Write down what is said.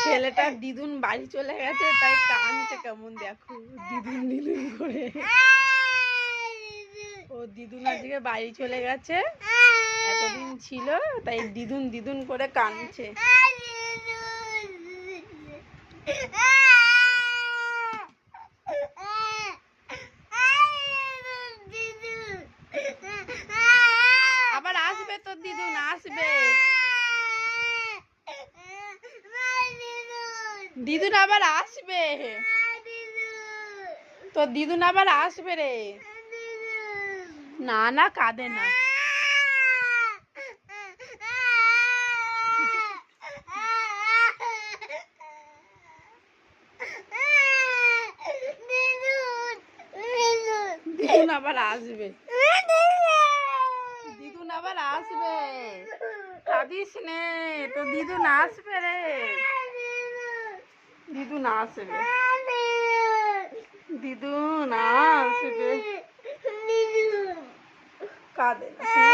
ছেলেটা দিদুন বাড়ি চলে গেছে তাই কাঁদছে কেমন দেখো, দিদুন দিদুন করে। ও দিদুন আজকে বাড়ি চলে গেছে, এতদিন ছিল তাই দিদুন দিদুন করে কাঁদছে। আবার আসবে তোর দিদুন, আসবে দিদুন, আবার আসবে তোর দিদুন, আবার আসবে রে। না না, কাঁদে না। দিদুন আবার আসবে, দিদুন আবার আসবে, কাঁদিস নে, তো দিদুন আসবে রে, দিদুন আসবে, দিদুন আসবে, কাঁদে না।